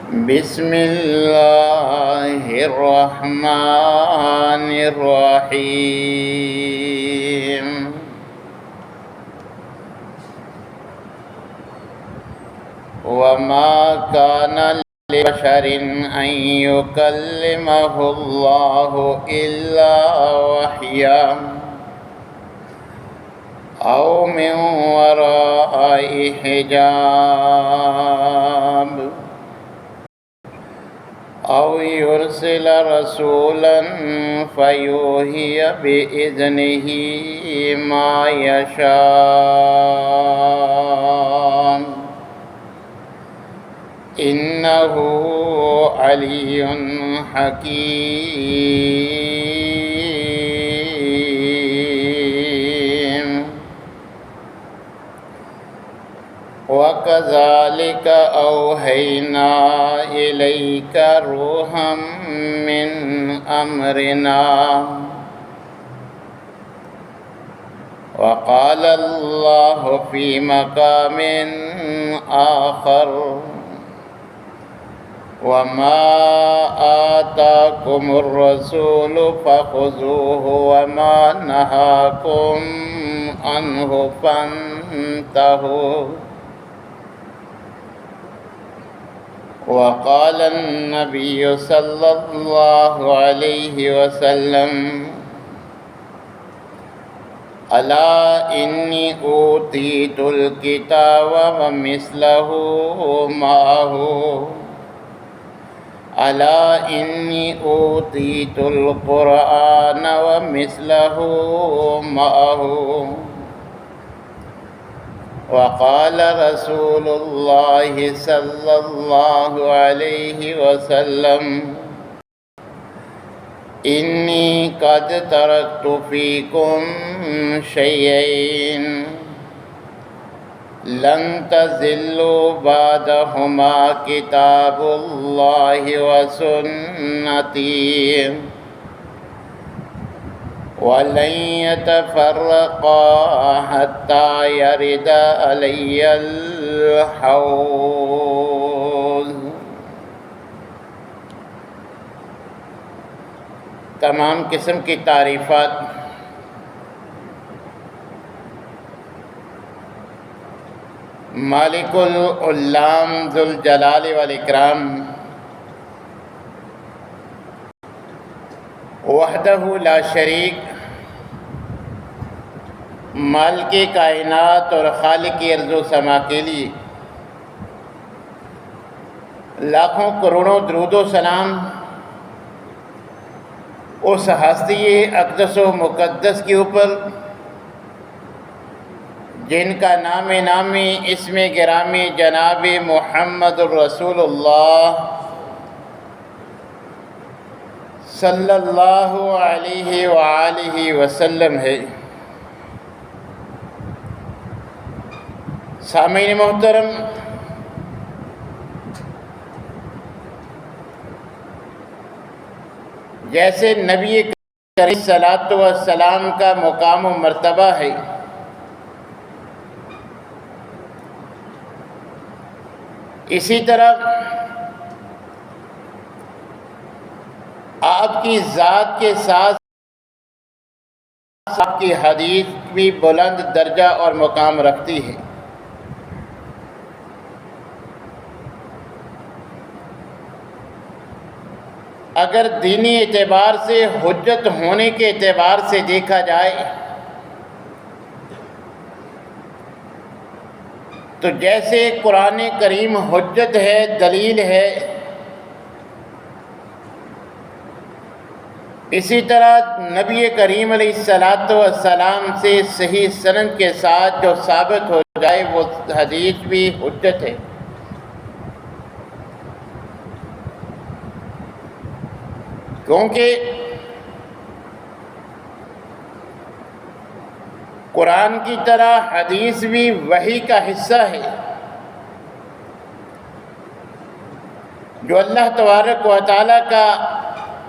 بسم اللہ الرحمن الرحیم وما كان لبشر أن يكلمه الله إلا وحيا أو من وراء حجاب أو يرسل رسولا فيوحي بإذنه ما يشاء إنه علي حكيم وكذلك أوحينا إليك روحا من أمرنا وقال الله في مقام آخر وما آتاكم الرسول فخذوه وما نهاكم عنه فانتهوا وقال النبي صلى الله عليه وسلم ألا إني أوتيت الكتاب ومثله معه ألا إني أوتيت القرآن ومثله معه وقال رسول الله صلى الله عليه وسلم إني قد تركت فيكم شيئين لن تضلوا بعدهما كتاب الله وسنتي ولن يتفرقا حتى يرد علي الحوض۔ تمام قسم کی تعریفات مالک العلام ذوالجلال والاکرام وحدہ لا شریک، مالک کائنات اور خالق ارض و سما کے لیے لاکھوں کروڑوں درود و سلام اس ہستی اقدس و مقدس کے اوپر جن کا نام نامی اسم گرامی جناب محمد الرسول اللہ صلی اللہ علیہ وآلہ وسلم ہے۔ سامعین محترم، جیسے نبی کریم صلاۃ والسلام کا مقام و مرتبہ ہے، اسی طرح آپ کی ذات کے ساتھ آپ کی حدیث بھی بلند درجہ اور مقام رکھتی ہے۔ اگر دینی اعتبار سے حجت ہونے کے اعتبار سے دیکھا جائے تو جیسے قرآن کریم حجت ہے، دلیل ہے، اسی طرح نبی کریم علیہ السلام سے صحیح سند کے ساتھ جو ثابت ہو جائے وہ حدیث بھی حجت ہے۔ کیونکہ قرآن کی طرح حدیث بھی وحی کا حصہ ہے، جو اللہ تبارک و تعالیٰ کا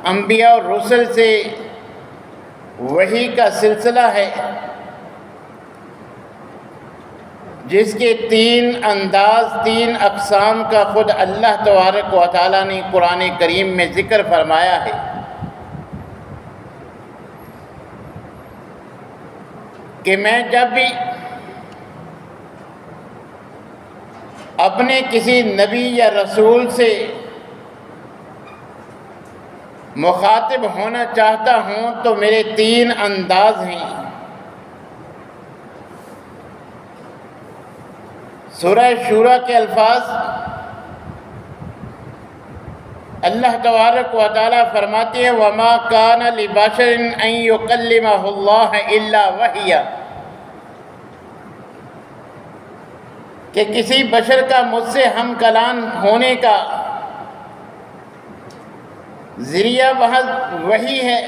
انبیاء اور رسل سے وحی کا سلسلہ ہے، جس کے 3 انداز 3 اقسام کا خود اللہ تبارک و تعالیٰ نے قرآن کریم میں ذکر فرمایا ہے کہ میں جب بھی اپنے کسی نبی یا رسول سے مخاطب ہونا چاہتا ہوں تو میرے 3 انداز ہیں۔ سورہ شورى کے الفاظ اللہ تبارک و تعالیٰ فرماتے ہیں وَمَا كَانَ لِبَشَرٍ أَن يُكَلِّمَهُ اللَّهُ إِلَّا وَحْيًا، کہ کسی بشر کا مجھ سے ہم کلام ہونے کا ذریعہ وحی ہے،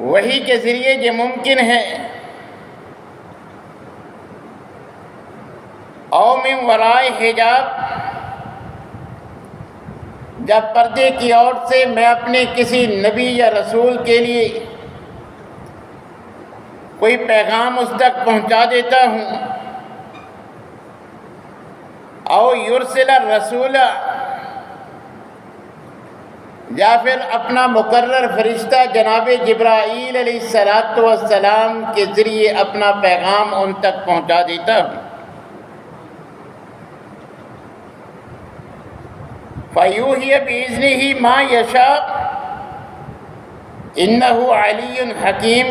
وحی کے ذریعے یہ ممکن ہے، او من ورائے حجاب، جب پردے کی اور سے میں اپنے کسی نبی یا رسول کے لیے کوئی پیغام اس تک پہنچا دیتا ہوں، او یرسل الرسول، یا پھر اپنا مقرر فرشتہ جناب جبرائیل علیہ السلام کے ذریعے اپنا پیغام ان تک پہنچا دیتا ہوں، فَيُوحِيَ بِإِذْنِهِ مَا يَشَاءُ إِنَّهُ عَلِيٌّ حَكِيمٌ۔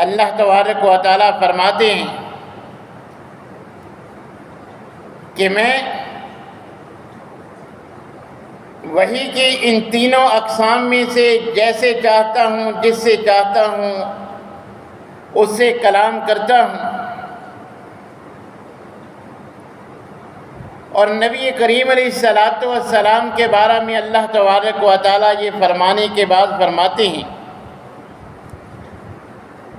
اللہ تبارک و تعالیٰ فرماتے ہیں کہ میں وحی کی ان تینوں اقسام میں سے جیسے چاہتا ہوں، جس سے چاہتا ہوں اس سے کلام کرتا ہوں، اور نبی کریم علیہ السلام کے بارے میں اللہ تبارک و تعالیٰ یہ فرمانے کے بعد فرماتے ہیں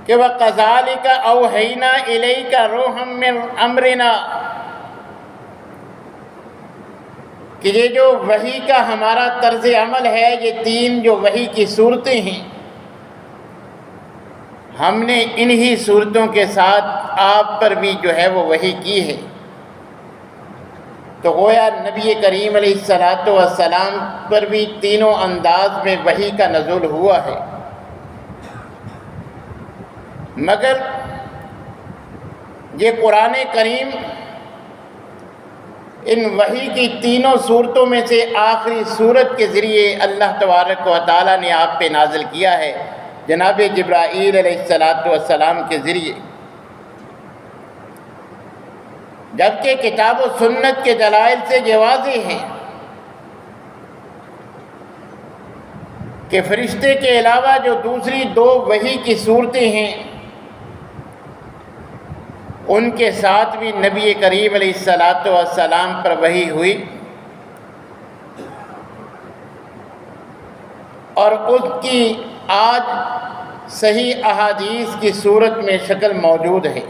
کہ وَكَذَلِكَ أَوْحَيْنَا إِلَيْكَ رُوحًا مِّنْ أَمْرِنَا، کہ یہ جو وحی کا ہمارا طرز عمل ہے، یہ 3 جو وحی کی صورتیں ہیں، ہم نے انہی صورتوں کے ساتھ آپ پر بھی جو ہے وہ وحی کی ہے۔ تو گویا نبی کریم علیہ السلام پر بھی تینوں انداز میں وحی کا نزول ہوا ہے، مگر یہ قرآن کریم ان وحی کی تینوں صورتوں میں سے آخری صورت کے ذریعے اللہ تبارک و تعالیٰ نے آپ پہ نازل کیا ہے، جناب جبرائیل علیہ السلام کے ذریعے، جبکہ کتاب و سنت کے دلائل سے یہ واضح ہے کہ فرشتے کے علاوہ جو دوسری 2 وحی کی صورتیں ہیں، ان کے ساتھ بھی نبی کریم علیہ السلام پر وحی ہوئی، اور اس کی آج صحیح احادیث کی صورت میں شکل موجود ہے۔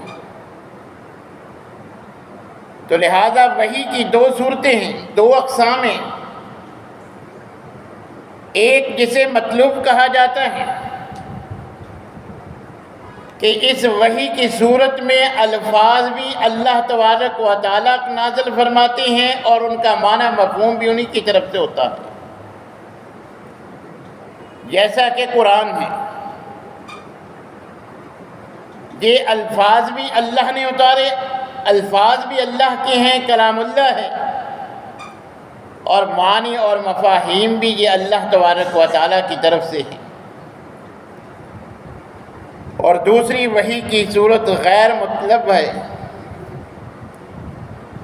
تو لہذا وحی کی 2 صورتیں ہیں، 2 اقسام ہیں، ایک جسے مطلوب کہا جاتا ہے کہ اس وحی کی صورت میں الفاظ بھی اللہ تبارک و تعالیٰ نازل فرماتے ہیں اور ان کا معنی مفہوم بھی انہی کی طرف سے ہوتا ہے، جیسا کہ قرآن ہے، یہ الفاظ بھی اللہ نے اتارے، الفاظ بھی اللہ کے ہیں، کلام اللہ ہے، اور معنی اور مفاہیم بھی یہ اللہ تبارک و تعالیٰ کی طرف سے ہیں۔ اور دوسری وحی کی صورت غیر مطلب ہے،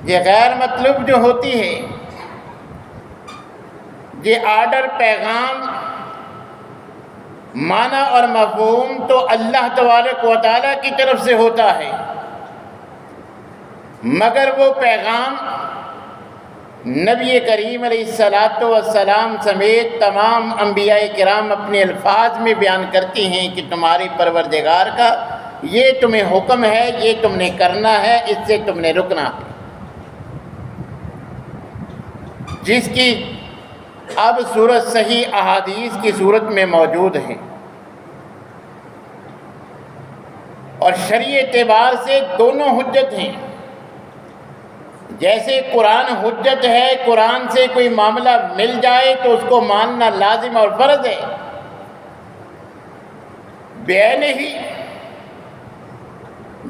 یہ غیر مطلب جو ہوتی ہے، یہ آرڈر، پیغام، معنی اور مفہوم تو اللہ تبارک و تعالیٰ کی طرف سے ہوتا ہے، مگر وہ پیغام نبی کریم علیہ السلام سمیت تمام انبیاء کرام اپنے الفاظ میں بیان کرتے ہیں کہ تمہاری پروردگار کا یہ تمہیں حکم ہے، یہ تم نے کرنا ہے، اس سے تم نے رکنا ہے، جس کی اب صورت صحیح احادیث کی صورت میں موجود ہے۔ اور شرعی اعتبار سے دونوں حجت ہیں۔ جیسے قرآن حجت ہے، قرآن سے کوئی معاملہ مل جائے تو اس کو ماننا لازم اور فرض ہے، بعین ہی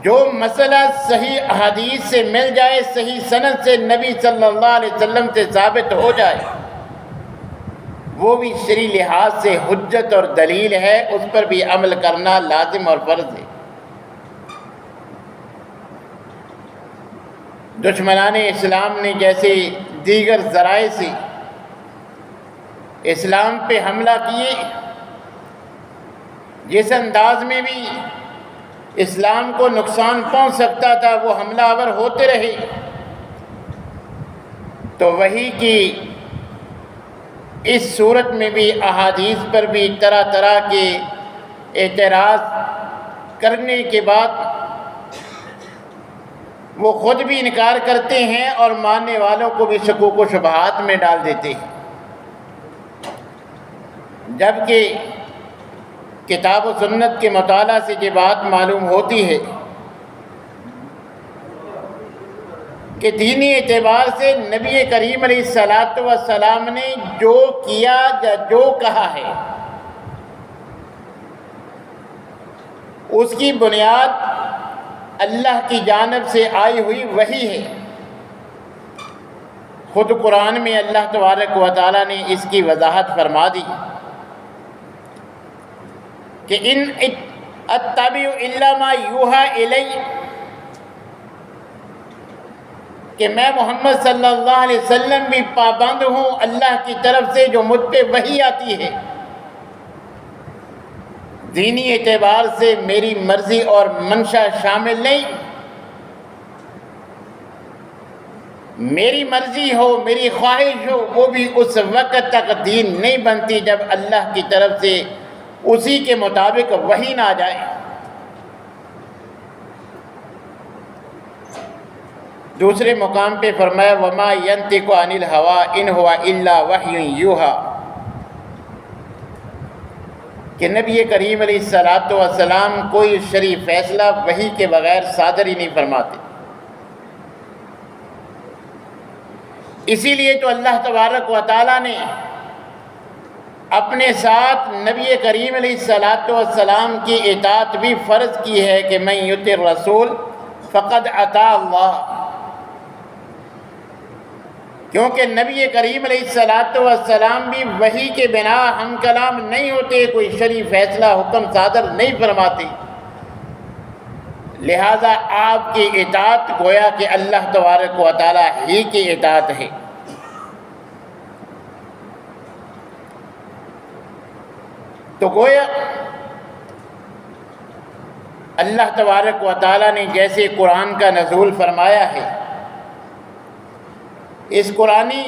جو مسئلہ صحیح احادیث سے مل جائے، صحیح سند سے نبی صلی اللہ علیہ وسلم سے ثابت ہو جائے، وہ بھی شرعی لحاظ سے حجت اور دلیل ہے، اس پر بھی عمل کرنا لازم اور فرض ہے۔ دشمنان اسلام نے جیسے دیگر ذرائع سے اسلام پہ حملہ کیے، جس انداز میں بھی اسلام کو نقصان پہنچ سکتا تھا وہ حملہ آور ہوتے رہے، تو وہی کی اس صورت میں بھی احادیث پر بھی طرح طرح کے اعتراض کرنے کے بعد وہ خود بھی انکار کرتے ہیں اور ماننے والوں کو بھی شکوک و شبہات میں ڈال دیتے ہیں، جبکہ کتاب و سنت کے مطالعہ سے یہ بات معلوم ہوتی ہے کہ دینی اعتبار سے نبی کریم علیہ الصلاۃ والسلام نے جو کیا یا جو کہا ہے اس کی بنیاد اللہ کی جانب سے آئی ہوئی وحی ہے۔ خود قرآن میں اللہ تبارک و تعالیٰ نے اس کی وضاحت فرما دی کہ ان اتبع الا ما یوحی الی، کہ میں محمد صلی اللہ علیہ وسلم بھی پابند ہوں اللہ کی طرف سے جو مجھ پہ وحی آتی ہے۔ دینی اعتبار سے میری مرضی اور منشا شامل نہیں، میری مرضی ہو، میری خواہش ہو، وہ بھی اس وقت تک دین نہیں بنتی جب اللہ کی طرف سے اسی کے مطابق وحی نہ آ جائے۔ دوسرے مقام پہ فرمایا وما ينطق عن الهوى ان هو الا وحی یوحی، کہ نبی کریم علیہ الصلاۃ والسلام کوئی شرعی فیصلہ وحی کے بغیر صادر ہی نہیں فرماتے۔ اسی لیے تو اللہ تبارک و تعالیٰ نے اپنے ساتھ نبی کریم علیہ الصلاۃ والسلام کی اطاعت بھی فرض کی ہے کہ من یطع الرسول فقد اطاع اللہ، کیونکہ نبی کریم علیہ الصلاۃ والسلام بھی وحی کے بنا ہم کلام نہیں ہوتے، کوئی شرعی فیصلہ حکم صادر نہیں فرماتے، لہذا آپ کی اطاعت گویا کہ اللہ تبارک و تعالیٰ ہی کی اطاعت ہے۔ تو گویا اللہ تبارک و تعالیٰ نے جیسے قرآن کا نزول فرمایا ہے، اس قرآنی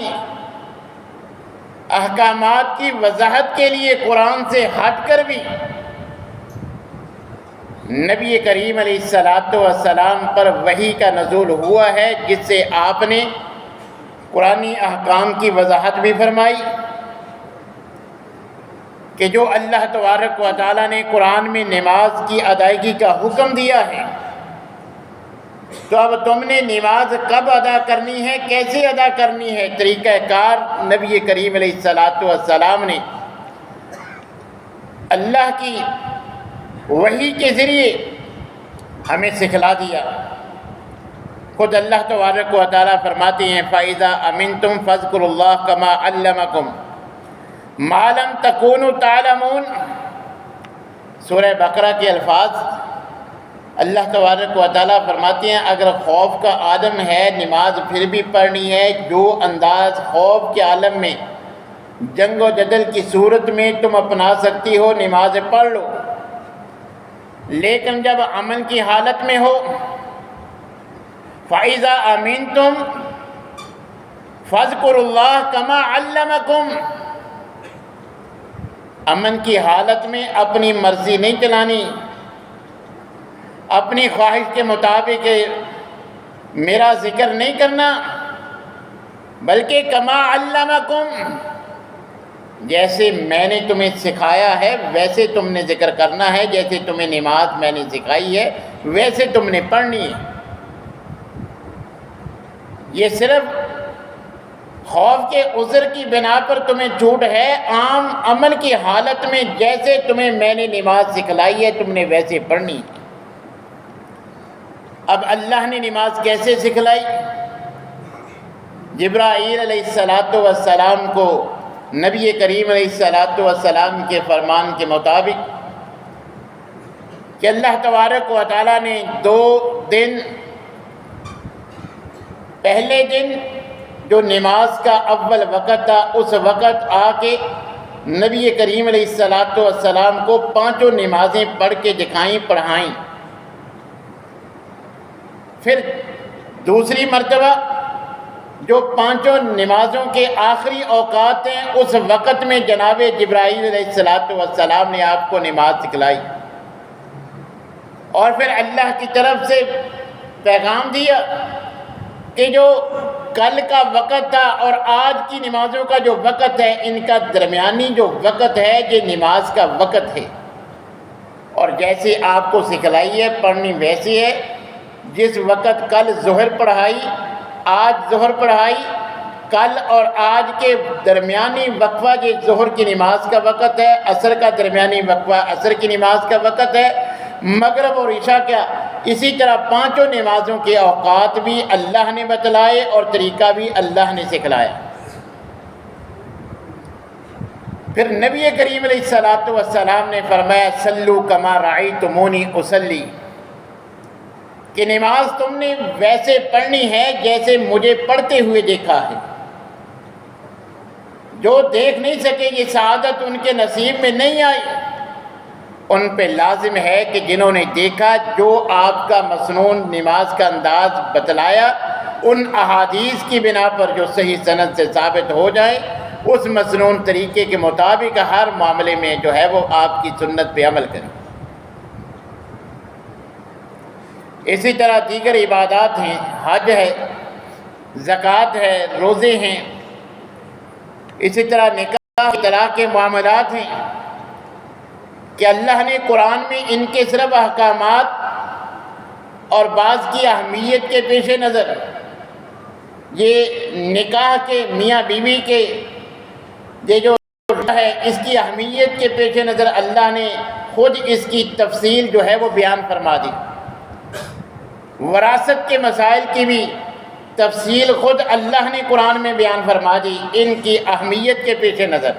احکامات کی وضاحت کے لیے قرآن سے ہٹ کر بھی نبی کریم علیہ الصلاۃ والسلام پر وحی کا نزول ہوا ہے، جس سے آپ نے قرآنی احکام کی وضاحت بھی فرمائی کہ جو اللہ تبارک و تعالیٰ نے قرآن میں نماز کی ادائیگی کا حکم دیا ہے، تو اب تم نے نماز کب ادا کرنی ہے، کیسے ادا کرنی ہے، طریقہ کار نبی کریم علیہ الصلاۃ والسلام نے اللہ کی وحی کے ذریعے ہمیں سکھلا دیا۔ خود اللہ تبارک و تعالیٰ فرماتے ہیں فَإِذَا أَمِنْتُمْ فَاذْكُرُوا اللَّهَ كَمَا عَلَّمَكُمْ مَا لَمْ تَكُونُوا تَعْلَمُونَ۔ سورہ بقرہ کے الفاظ اللہ تبارک و تعالیٰ فرماتے ہیں اگر خوف کا عالم ہے نماز پھر بھی پڑھنی ہے، جو انداز خوف کے عالم میں جنگ و جدل کی صورت میں تم اپنا سکتی ہو نماز پڑھ لو، لیکن جب امن کی حالت میں ہو فَإِذَا أَمِنْتُمْ فَاذْكُرُوا اللَّهَ كَمَا عَلَّمَكُمْ، امن کی حالت میں اپنی مرضی نہیں چلانی، اپنی خواہش کے مطابق میرا ذکر نہیں کرنا، بلکہ کما علمکم، جیسے میں نے تمہیں سکھایا ہے ویسے تم نے ذکر کرنا ہے، جیسے تمہیں نماز میں نے سکھائی ہے ویسے تم نے پڑھنی ہے۔ یہ صرف خوف کے عذر کی بنا پر تمہیں چھوٹ ہے، عام عمل کی حالت میں جیسے تمہیں میں نے نماز سکھلائی ہے تم نے ویسے پڑھنی ہے۔ اب اللہ نے نماز کیسے سکھلائی؟ جبرائیل علیہ السلام کو نبی کریم علیہ السلام کے فرمان کے مطابق کہ اللہ تبارک و تعالیٰ نے 2 دن، پہلے دن جو نماز کا اول وقت تھا اس وقت آ کے نبی کریم علیہ السلام کو 5 نمازیں پڑھ کے دکھائیں، پڑھائیں۔ پھر دوسری مرتبہ جو 5 نمازوں کے آخری اوقات ہیں اس وقت میں جناب جبرائیل علیہ السلام نے آپ کو نماز سکھلائی، اور پھر اللہ کی طرف سے پیغام دیا کہ جو کل کا وقت تھا اور آج کی نمازوں کا جو وقت ہے ان کا درمیانی جو وقت ہے یہ نماز کا وقت ہے، اور جیسے آپ کو سکھلائی ہے پڑھنی ویسی ہے۔ جس وقت کل ظہر پڑھائی، آج ظہر پڑھائی، کل اور آج کے درمیانی وقفہ یہ ظہر کی نماز کا وقت ہے، عصر کا درمیانی وقفہ عصر کی نماز کا وقت ہے، مغرب اور عشاء کا اسی طرح 5 نمازوں کے اوقات بھی اللہ نے بتلائے اور طریقہ بھی اللہ نے سکھلایا۔ پھر نبی کریم علیہ السلام نے فرمایا صلو کما رأیتمونی اصلی، کہ نماز تم نے ویسے پڑھنی ہے جیسے مجھے پڑھتے ہوئے دیکھا ہے۔ جو دیکھ نہیں سکے یہ سعادت ان کے نصیب میں نہیں آئی، ان پہ لازم ہے کہ جنہوں نے دیکھا جو آپ کا مسنون نماز کا انداز بتلایا ان احادیث کی بنا پر جو صحیح سند سے ثابت ہو جائے اس مسنون طریقے کے مطابق ہر معاملے میں جو ہے وہ آپ کی سنت پہ عمل کریں۔ اسی طرح دیگر عبادات ہیں، حج ہے، زکوٰۃ ہے، روزے ہیں، اسی طرح نکاح طلاق کے معاملات ہیں کہ اللہ نے قرآن میں ان کے صرف احکامات اور بعض کی اہمیت کے پیش نظر یہ نکاح کے میاں بیوی کے یہ جو ہے اس کی اہمیت کے پیش نظر اللہ نے خود اس کی تفصیل جو ہے وہ بیان فرما دی۔ وراثت کے مسائل کی بھی تفصیل خود اللہ نے قرآن میں بیان فرما دی ان کی اہمیت کے پیش نظر،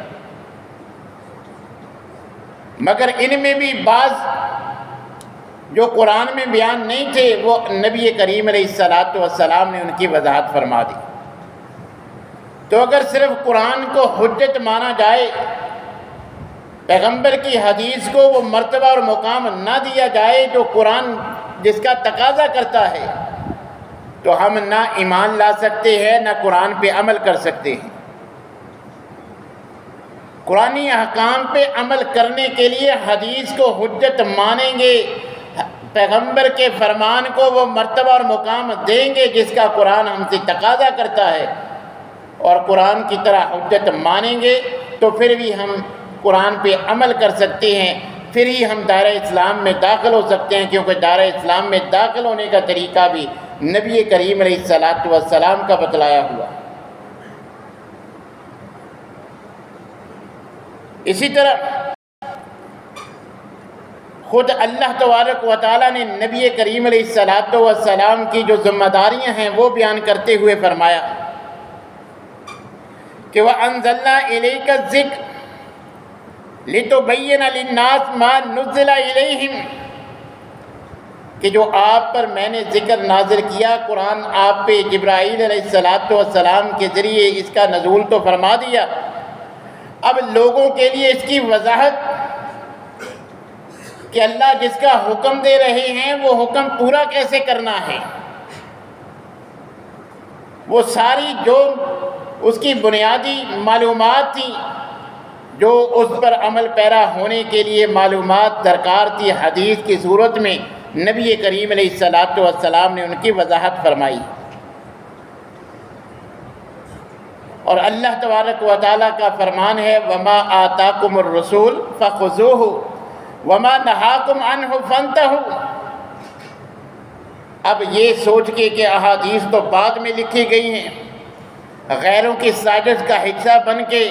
مگر ان میں بھی بعض جو قرآن میں بیان نہیں تھے وہ نبی کریم علیہ السلام نے ان کی وضاحت فرما دی۔ تو اگر صرف قرآن کو حجت مانا جائے، پیغمبر کی حدیث کو وہ مرتبہ اور مقام نہ دیا جائے جو قرآن جس کا تقاضا کرتا ہے، تو ہم نہ ایمان لا سکتے ہیں نہ قرآن پہ عمل کر سکتے ہیں۔ قرآنی احکام پہ عمل کرنے کے لیے حدیث کو حجت مانیں گے، پیغمبر کے فرمان کو وہ مرتبہ اور مقام دیں گے جس کا قرآن ہم سے تقاضا کرتا ہے، اور قرآن کی طرح حجت مانیں گے تو پھر بھی ہم قرآن پہ عمل کر سکتے ہیں، پھر ہی ہم دائرہ اسلام میں داخل ہو سکتے ہیں، کیونکہ دائرہ اسلام میں داخل ہونے کا طریقہ بھی نبی کریم علیہ السلام کا بتلایا ہوا۔ اسی طرح خود اللہ تبارک و تعالیٰ نے نبی کریم علیہ السلام کی جو ذمہ داریاں ہیں وہ بیان کرتے ہوئے فرمایا کہ وَأَنزَلْنَا إِلَيْكَ الذِّكْرَ لِتُبَيِّنَ لِلنَّاسِ مَا نُزِّلَ إِلَيْهِمْ، کہ جو آپ پر میں نے ذکر نازل کیا، قرآن آپ پہ جبرائیل علیہ السلام کے ذریعے اس کا نزول تو فرما دیا، اب لوگوں کے لیے اس کی وضاحت کہ اللہ جس کا حکم دے رہے ہیں وہ حکم پورا کیسے کرنا ہے، وہ ساری جو اس کی بنیادی معلومات تھیں جو اس پر عمل پیرا ہونے کے لیے معلومات درکار تھی، حدیث کی صورت میں نبی کریم علیہ السلام نے ان کی وضاحت فرمائی۔ اور اللہ تبارک و تعالیٰ کا فرمان ہے وَمَا آتَاكُمُ الرَّسُولُ فَخُذُوهُ وَمَا نَهَاكُمْ عَنْهُ فَانْتَهُوا، اب یہ سوچ کے کہ احادیث تو بعد میں لکھی گئی ہیں، غیروں کی سازش کا حصہ بن کے،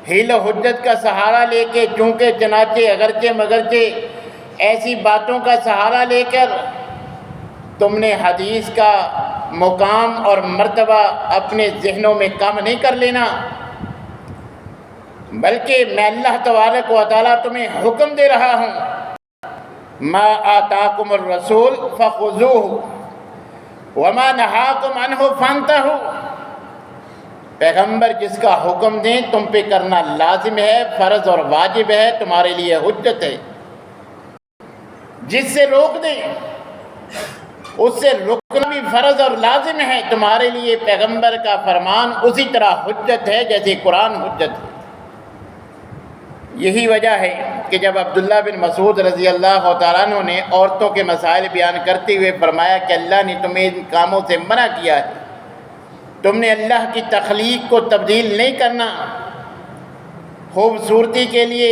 حیل و حجت کا سہارا لے کے، چونکہ چنانچہ اگرچہ مگرچہ ایسی باتوں کا سہارا لے کر تم نے حدیث کا مقام اور مرتبہ اپنے ذہنوں میں کم نہیں کر لینا، بلکہ میں اللہ تبارک و تعالیٰ تمہیں حکم دے رہا ہوں، ما آتاکم الرسول فخذوہ وما نہاکم عنہ فانتہوا، پیغمبر جس کا حکم دیں تم پہ کرنا لازم ہے، فرض اور واجب ہے، تمہارے لیے حجت ہے، جس سے روک دیں اس سے رکنا بھی فرض اور لازم ہے، تمہارے لیے پیغمبر کا فرمان اسی طرح حجت ہے جیسے قرآن حجت ہے۔ یہی وجہ ہے کہ جب عبداللہ بن مسعود رضی اللہ تعالیٰ عنہ نے عورتوں کے مسائل بیان کرتے ہوئے فرمایا کہ اللہ نے تمہیں ان کاموں سے منع کیا ہے، تم نے اللہ کی تخلیق کو تبدیل نہیں کرنا، خوبصورتی کے لیے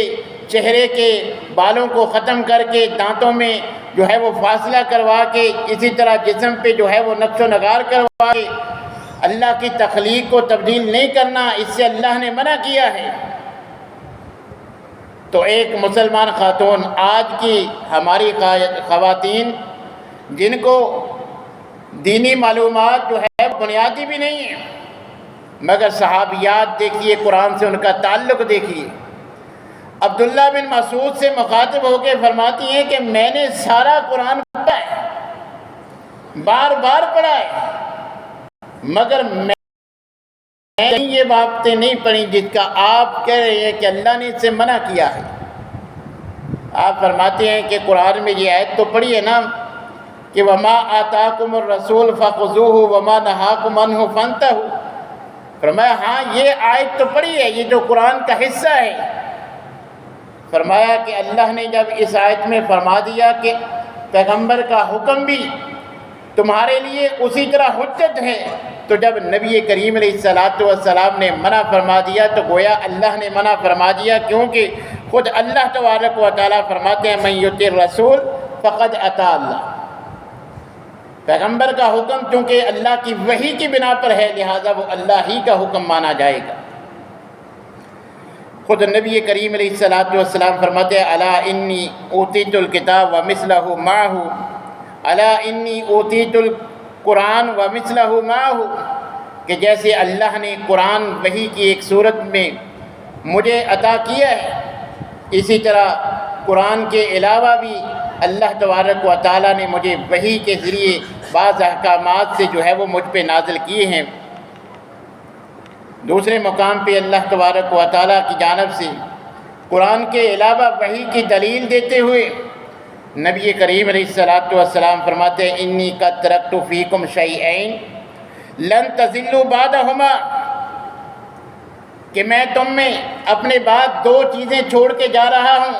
چہرے کے بالوں کو ختم کر کے، دانتوں میں جو ہے وہ فاصلہ کروا کے، اسی طرح جسم پہ جو ہے وہ نقش و نگار کروا کے اللہ کی تخلیق کو تبدیل نہیں کرنا، اس سے اللہ نے منع کیا ہے۔ تو ایک مسلمان خاتون، آج کی ہماری خواتین جن کو دینی معلومات جو ہے بنیادی بھی نہیں ہیں، مگر صحابیات دیکھیے، قرآن سے ان کا تعلق دیکھیے، عبداللہ بن مسعود سے مخاطب ہو کے فرماتی ہیں کہ میں نے سارا قرآن پڑھا ہے، بار بار پڑھا ہے، مگر میں یہ باتیں نہیں پڑھی جس کا آپ کہہ رہے ہیں کہ اللہ نے اس سے منع کیا ہے۔ آپ فرماتے ہیں کہ قرآن میں یہ آیت تو پڑھی ہے نا کہ وَمَا آتَاكُمُ الرَّسُولُ فَخُذُوهُ وَمَا نَهَاكُمْ عَنْهُ فَانْتَهُوا، فرمایا ہاں یہ آیت تو پڑھی ہے، یہ جو قرآن کا حصہ ہے۔ فرمایا کہ اللہ نے جب اس آیت میں فرما دیا کہ پیغمبر کا حکم بھی تمہارے لیے اسی طرح حجت ہے، تو جب نبی کریم علیہ السلام نے منع فرما دیا تو گویا اللہ نے منع فرما دیا، کیونکہ خود اللہ تبارک و تعالیٰ فرماتے ہیں من یطع الرسول فقد اطاع اللہ، پیغمبر کا حکم چونکہ اللہ کی وحی کی بنا پر ہے، لہذا وہ اللہ ہی کا حکم مانا جائے گا۔ خود نبی کریم علیہ السلام فرماتے ہیں الا انی اوتیت الکتاب ومثلہ معہ، الا انی اوتیت القرآن ومثلہ معہ، کہ جیسے اللہ نے قرآن وحی کی ایک صورت میں مجھے عطا کیا ہے، اسی طرح قرآن کے علاوہ بھی اللہ تبارک و تعالیٰ نے مجھے وحی کے ذریعے بعض احکامات سے جو ہے وہ مجھ پہ نازل کیے ہیں۔ دوسرے مقام پہ اللہ تبارک و تعالیٰ کی جانب سے قرآن کے علاوہ وحی کی دلیل دیتے ہوئے نبی کریم علیہ السلام فرماتے ہیں انی قد ترکت فیکم شیئین لن تضلوا بعدہما، کہ میں تم میں اپنے بعد دو چیزیں چھوڑ کے جا رہا ہوں،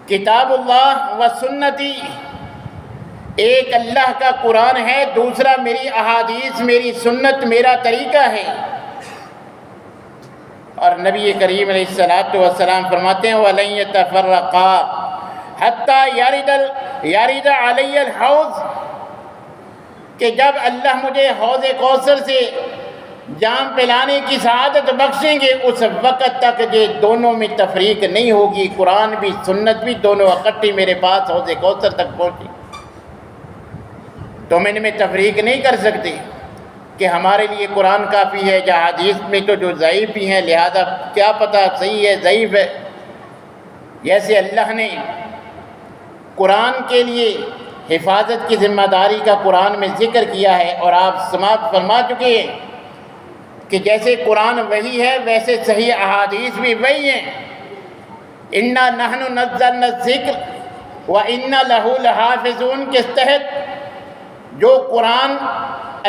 کتاب اللہ و سنتی، ایک اللہ کا قرآن ہے، دوسرا میری احادیث، میری سنت، میرا طریقہ ہے۔ اور نبی کریم علیہ السلام فرماتے ہیں وَلَن يَتَفَرَّقَا حَتَّى يَرِدَ عَلَيَّ الْحَوْض، کہ جب اللہ مجھے حوض کوثر سے جام پلانے کی سعادت بخشیں گے، اس وقت تک یہ دونوں میں تفریق نہیں ہوگی، قرآن بھی سنت بھی دونوں اکٹھی میرے پاس حوض کوثر تک پہنچی، تو ان میں تفریق نہیں کر سکتے کہ ہمارے لیے قرآن کافی ہے یا حدیث میں تو جو ضعیف ہی ہیں، لہذا کیا پتہ صحیح ہے ضعیف ہے۔ جیسے اللہ نے قرآن کے لیے حفاظت کی ذمہ داری کا قرآن میں ذکر کیا ہے، اور آپ سماعت فرما چکے ہیں کہ جیسے قرآن وہی ہے ویسے صحیح احادیث بھی وہی ہیں۔ اِنَّا نَحْنُ نَزَّلْنَا الذِّكْرَ وَإِنَّا لَهُ لَحَافِظُونَ کے تحت جو قرآن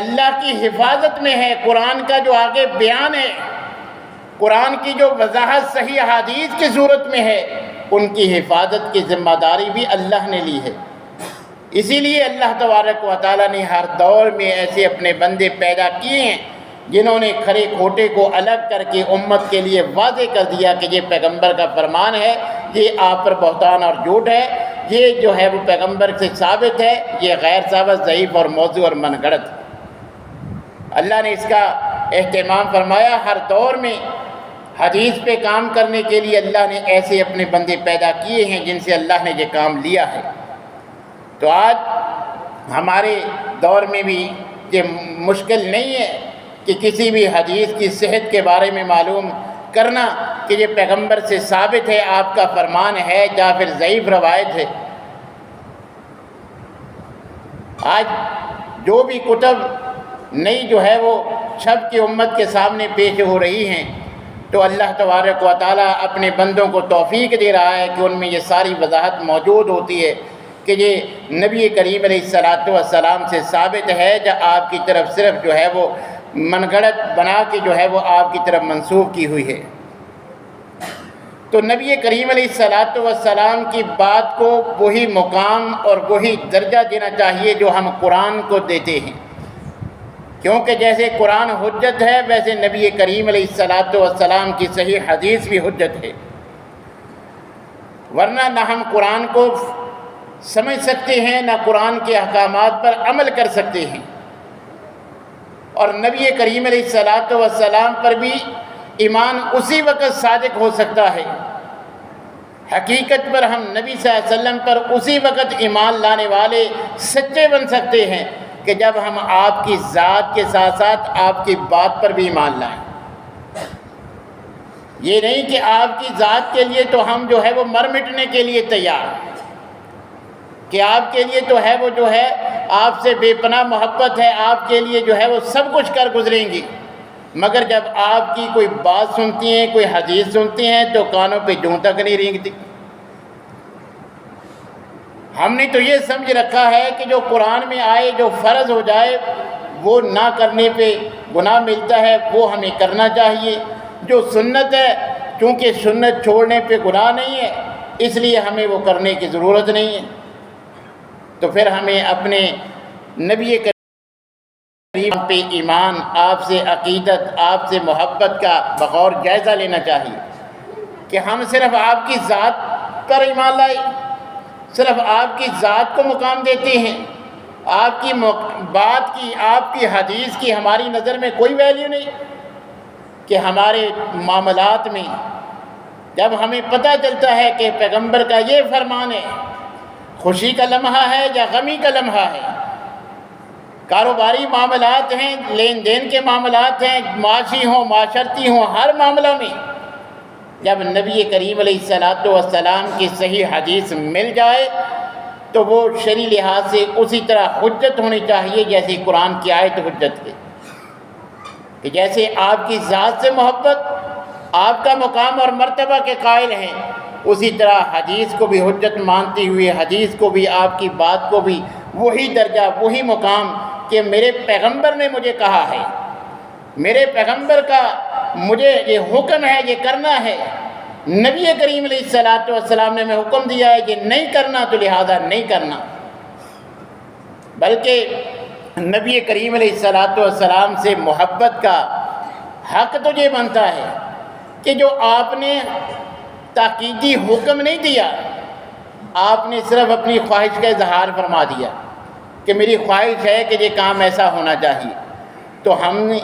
اللہ کی حفاظت میں ہے، قرآن کا جو آگے بیان ہے، قرآن کی جو وضاحت صحیح احادیث کی صورت میں ہے، ان کی حفاظت کی ذمہ داری بھی اللہ نے لی ہے۔ اسی لیے اللہ تبارک و تعالیٰ نے ہر دور میں ایسے اپنے بندے پیدا کیے ہیں جنہوں نے کھرے کھوٹے کو الگ کر کے امت کے لیے واضح کر دیا کہ یہ پیغمبر کا فرمان ہے، یہ آپ پر بہتان اور جھوٹ ہے، یہ جو ہے وہ پیغمبر سے ثابت ہے، یہ غیر ثابت، ضعیف اور موضوع اور من گھڑت۔ اللہ نے اس کا اہتمام فرمایا۔ ہر دور میں حدیث پہ کام کرنے کے لیے اللہ نے ایسے اپنے بندے پیدا کیے ہیں جن سے اللہ نے یہ کام لیا ہے۔ تو آج ہمارے دور میں بھی یہ مشکل نہیں ہے کہ کسی بھی حدیث کی صحت کے بارے میں معلوم کرنا کہ یہ پیغمبر سے ثابت ہے، آپ کا فرمان ہے یا پھر ضعیف روایت ہے۔ آج جو بھی کتب نئی جو ہے وہ شب کی امت کے سامنے پیش ہو رہی ہیں، تو اللہ تبارک و تعالیٰ اپنے بندوں کو توفیق دے رہا ہے کہ ان میں یہ ساری وضاحت موجود ہوتی ہے کہ یہ نبی کریم علیہ السلام سے ثابت ہے یا آپ کی طرف صرف جو ہے وہ من گھڑت بنا کے جو ہے وہ آپ کی طرف منسوب کی ہوئی ہے۔ تو نبی کریم علیہ السلام کی بات کو وہی مقام اور وہی درجہ دینا چاہیے جو ہم قرآن کو دیتے ہیں، کیونکہ جیسے قرآن حجت ہے ویسے نبی کریم علیہ السلام کی صحیح حدیث بھی حجت ہے، ورنہ نہ ہم قرآن کو سمجھ سکتے ہیں نہ قرآن کے احکامات پر عمل کر سکتے ہیں۔ اور نبی کریم علیہ السلام پر بھی ایمان اسی وقت صادق ہو سکتا ہے، حقیقت پر ہم نبی صلی اللہ علیہ وسلم پر اسی وقت ایمان لانے والے سچے بن سکتے ہیں کہ جب ہم آپ کی ذات کے ساتھ ساتھ آپ کی بات پر بھی ایمان لائیں۔ یہ نہیں کہ آپ کی ذات کے لیے تو ہم جو ہے وہ مر مٹنے کے لیے تیار ہیں، کہ آپ کے لیے تو ہے وہ جو ہے آپ سے بے پناہ محبت ہے، آپ کے لیے جو ہے وہ سب کچھ کر گزریں گی، مگر جب آپ کی کوئی بات سنتی ہیں، کوئی حدیث سنتی ہیں تو کانوں پہ جوں تک نہیں رینگتی۔ ہم نے تو یہ سمجھ رکھا ہے کہ جو قرآن میں آئے، جو فرض ہو جائے وہ نہ کرنے پہ گناہ ملتا ہے، وہ ہمیں کرنا چاہیے۔ جو سنت ہے، چونکہ سنت چھوڑنے پہ گناہ نہیں ہے اس لیے ہمیں وہ کرنے کی ضرورت نہیں ہے۔ تو پھر ہمیں اپنے نبی کریم پہ ایمان، آپ سے عقیدت، آپ سے محبت کا بغور جائزہ لینا چاہیے کہ ہم صرف آپ کی ذات پر ایمان لائے، صرف آپ کی ذات کو مقام دیتے ہیں، آپ کی بات کی، آپ کی حدیث کی ہماری نظر میں کوئی ویلیو نہیں، کہ ہمارے معاملات میں جب ہمیں پتہ چلتا ہے کہ پیغمبر کا یہ فرمان ہے، خوشی کا لمحہ ہے یا غمی کا لمحہ ہے، کاروباری معاملات ہیں، لین دین کے معاملات ہیں، معاشی ہوں، معاشرتی ہوں، ہر معاملہ میں جب نبی کریم علیہ السلام کی صحیح حدیث مل جائے تو وہ شرعی لحاظ سے اسی طرح حجت ہونی چاہیے جیسے قرآن کی آیت حجت ہے، کہ جیسے آپ کی ذات سے محبت، آپ کا مقام اور مرتبہ کے قائل ہیں، اسی طرح حدیث کو بھی حجت مانتے ہوئے حدیث کو بھی، آپ کی بات کو بھی وہی درجہ، وہی مقام کہ میرے پیغمبر نے مجھے کہا ہے، میرے پیغمبر کا مجھے یہ حکم ہے، یہ کرنا ہے، نبی کریم علیہ السلام نے ہمیں حکم دیا ہے کہ نہیں کرنا تو لہذا نہیں کرنا۔ بلکہ نبی کریم علیہ السلام سے محبت کا حق تو یہ بنتا ہے کہ جو آپ نے تاکیدی حکم نہیں دیا، آپ نے صرف اپنی خواہش کا اظہار فرما دیا کہ میری خواہش ہے کہ یہ کام ایسا ہونا چاہیے، تو ہم نے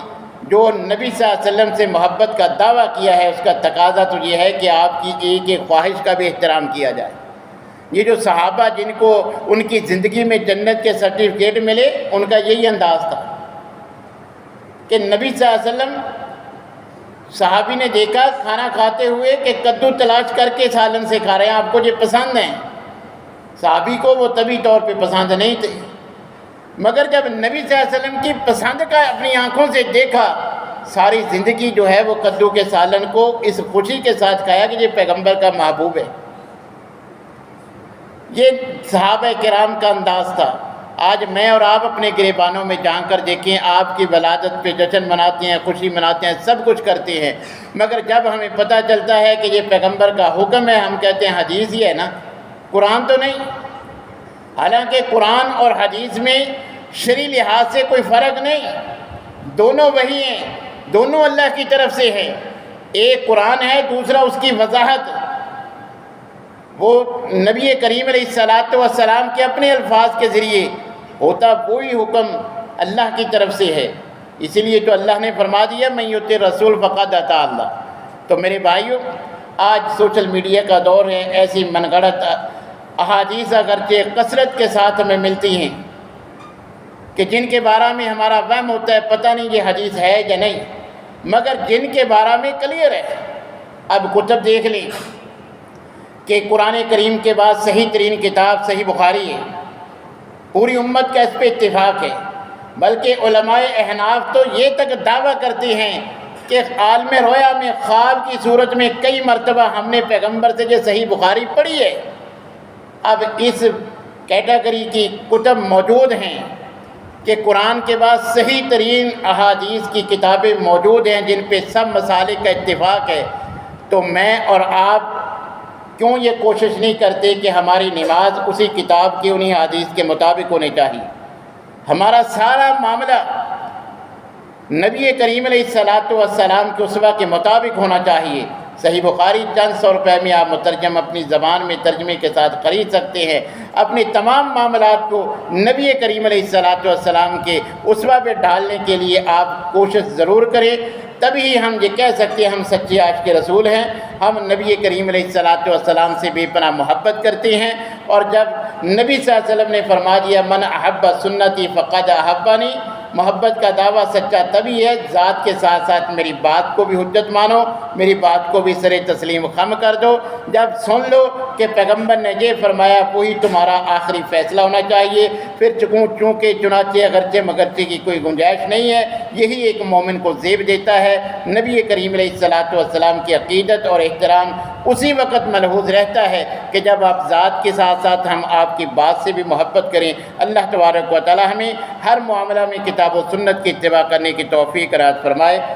جو نبی صلی اللہ علیہ وسلم سے محبت کا دعویٰ کیا ہے اس کا تقاضا تو یہ ہے کہ آپ کی ایک ایک خواہش کا بھی احترام کیا جائے۔ یہ جو صحابہ جن کو ان کی زندگی میں جنت کے سرٹیفکیٹ ملے، ان کا یہی انداز تھا کہ نبی صلی اللہ علیہ وسلم، صحابی نے دیکھا کھانا کھاتے ہوئے کہ کدو تلاش کر کے سالن سے کھا رہے ہیں، آپ کو یہ پسند ہیں؟ صحابی کو وہ طبی طور پہ پسند نہیں تھے، مگر جب نبی صلی اللہ علیہ وسلم کی پسند کا اپنی آنکھوں سے دیکھا، ساری زندگی جو ہے وہ کدو کے سالن کو اس خوشی کے ساتھ کھایا کہ یہ پیغمبر کا محبوب ہے۔ یہ صحابہ کرام کا انداز تھا۔ آج میں اور آپ اپنے گریبانوں میں جان کر دیکھیں، آپ کی ولادت پہ جشن مناتے ہیں، خوشی مناتے ہیں، سب کچھ کرتے ہیں، مگر جب ہمیں پتہ چلتا ہے کہ یہ پیغمبر کا حکم ہے، ہم کہتے ہیں حدیث ہی ہے نا، قرآن تو نہیں۔ حالانکہ قرآن اور حدیث میں شرعی لحاظ سے کوئی فرق نہیں، دونوں وہی ہیں، دونوں اللہ کی طرف سے ہیں۔ ایک قرآن ہے، دوسرا اس کی وضاحت۔ وہ نبی کریم علیہ الصلاۃ والسلام کے اپنے الفاظ کے ذریعے ہوتا وہی حکم اللہ کی طرف سے ہے، اسی لیے تو اللہ نے فرما دیا من یطع الرسول فقد اطاع اللہ۔ تو میرے بھائیوں، آج سوشل میڈیا کا دور ہے، ایسی من گھڑت احادیث اگرچہ کثرت کے ساتھ ہمیں ملتی ہیں کہ جن کے بارے میں ہمارا وہم ہوتا ہے پتہ نہیں یہ حدیث ہے یا نہیں، مگر جن کے بارے میں کلیئر ہے۔ اب کتب دیکھ لیں کہ قرآن کریم کے بعد صحیح ترین کتاب صحیح بخاری ہے، پوری امت کا اس پہ اتفاق ہے، بلکہ علماء احناف تو یہ تک دعویٰ کرتے ہیں کہ عالم رویا میں خواب کی صورت میں کئی مرتبہ ہم نے پیغمبر سے یہ صحیح بخاری پڑھی ہے۔ اب اس کیٹیگری کی کتب موجود ہیں کہ قرآن کے بعد صحیح ترین احادیث کی کتابیں موجود ہیں جن پہ سب مسالک کا اتفاق ہے، تو میں اور آپ کیوں یہ کوشش نہیں کرتے کہ ہماری نماز اسی کتاب کی انہی حدیث کے مطابق ہونی چاہیے؟ ہمارا سارا معاملہ نبی کریم علیہ الصلاۃ والسلام کے اسوہ کے مطابق ہونا چاہیے۔ صحیح بخاری چند سو روپے میں آپ مترجم اپنی زبان میں ترجمے کے ساتھ خرید سکتے ہیں۔ اپنے تمام معاملات کو نبی کریم علیہ الصلاۃ والسلام کے اسوہ پہ ڈالنے کے لیے آپ کوشش ضرور کریں، تبھی ہم یہ کہہ سکتے ہیں ہم سچے عاشق رسول ہیں، ہم نبی کریم علیہ الصلاۃ والسلام سے بے پناہ محبت کرتے ہیں۔ اور جب نبی صلی اللہ علیہ وسلم نے فرما دیا من احب سنتی فقد احبنی، محبت کا دعویٰ سچا تبھی ہے ذات کے ساتھ ساتھ میری بات کو بھی حجت مانو، میری بات کو بھی سر تسلیم خم کر دو۔ جب سن لو کہ پیغمبر نے یہ فرمایا وہی تمہارا آخری فیصلہ ہونا چاہیے، پھر چونکہ چنانچہ اگرچہ مگرچہ کی کوئی گنجائش نہیں ہے، یہی ایک مومن کو زیب دیتا ہے۔ نبی کریم علیہ الصلاۃ والسلام کی عقیدت اور احترام اسی وقت ملحوظ رہتا ہے کہ جب آپ ذات کے ساتھ ساتھ ہم آپ کی بات سے بھی محبت کریں۔ اللہ تبارک و تعالی ہمیں ہر معاملہ میں کتاب و سنت کی اتباع کرنے کی توفیق عنایت فرمائے۔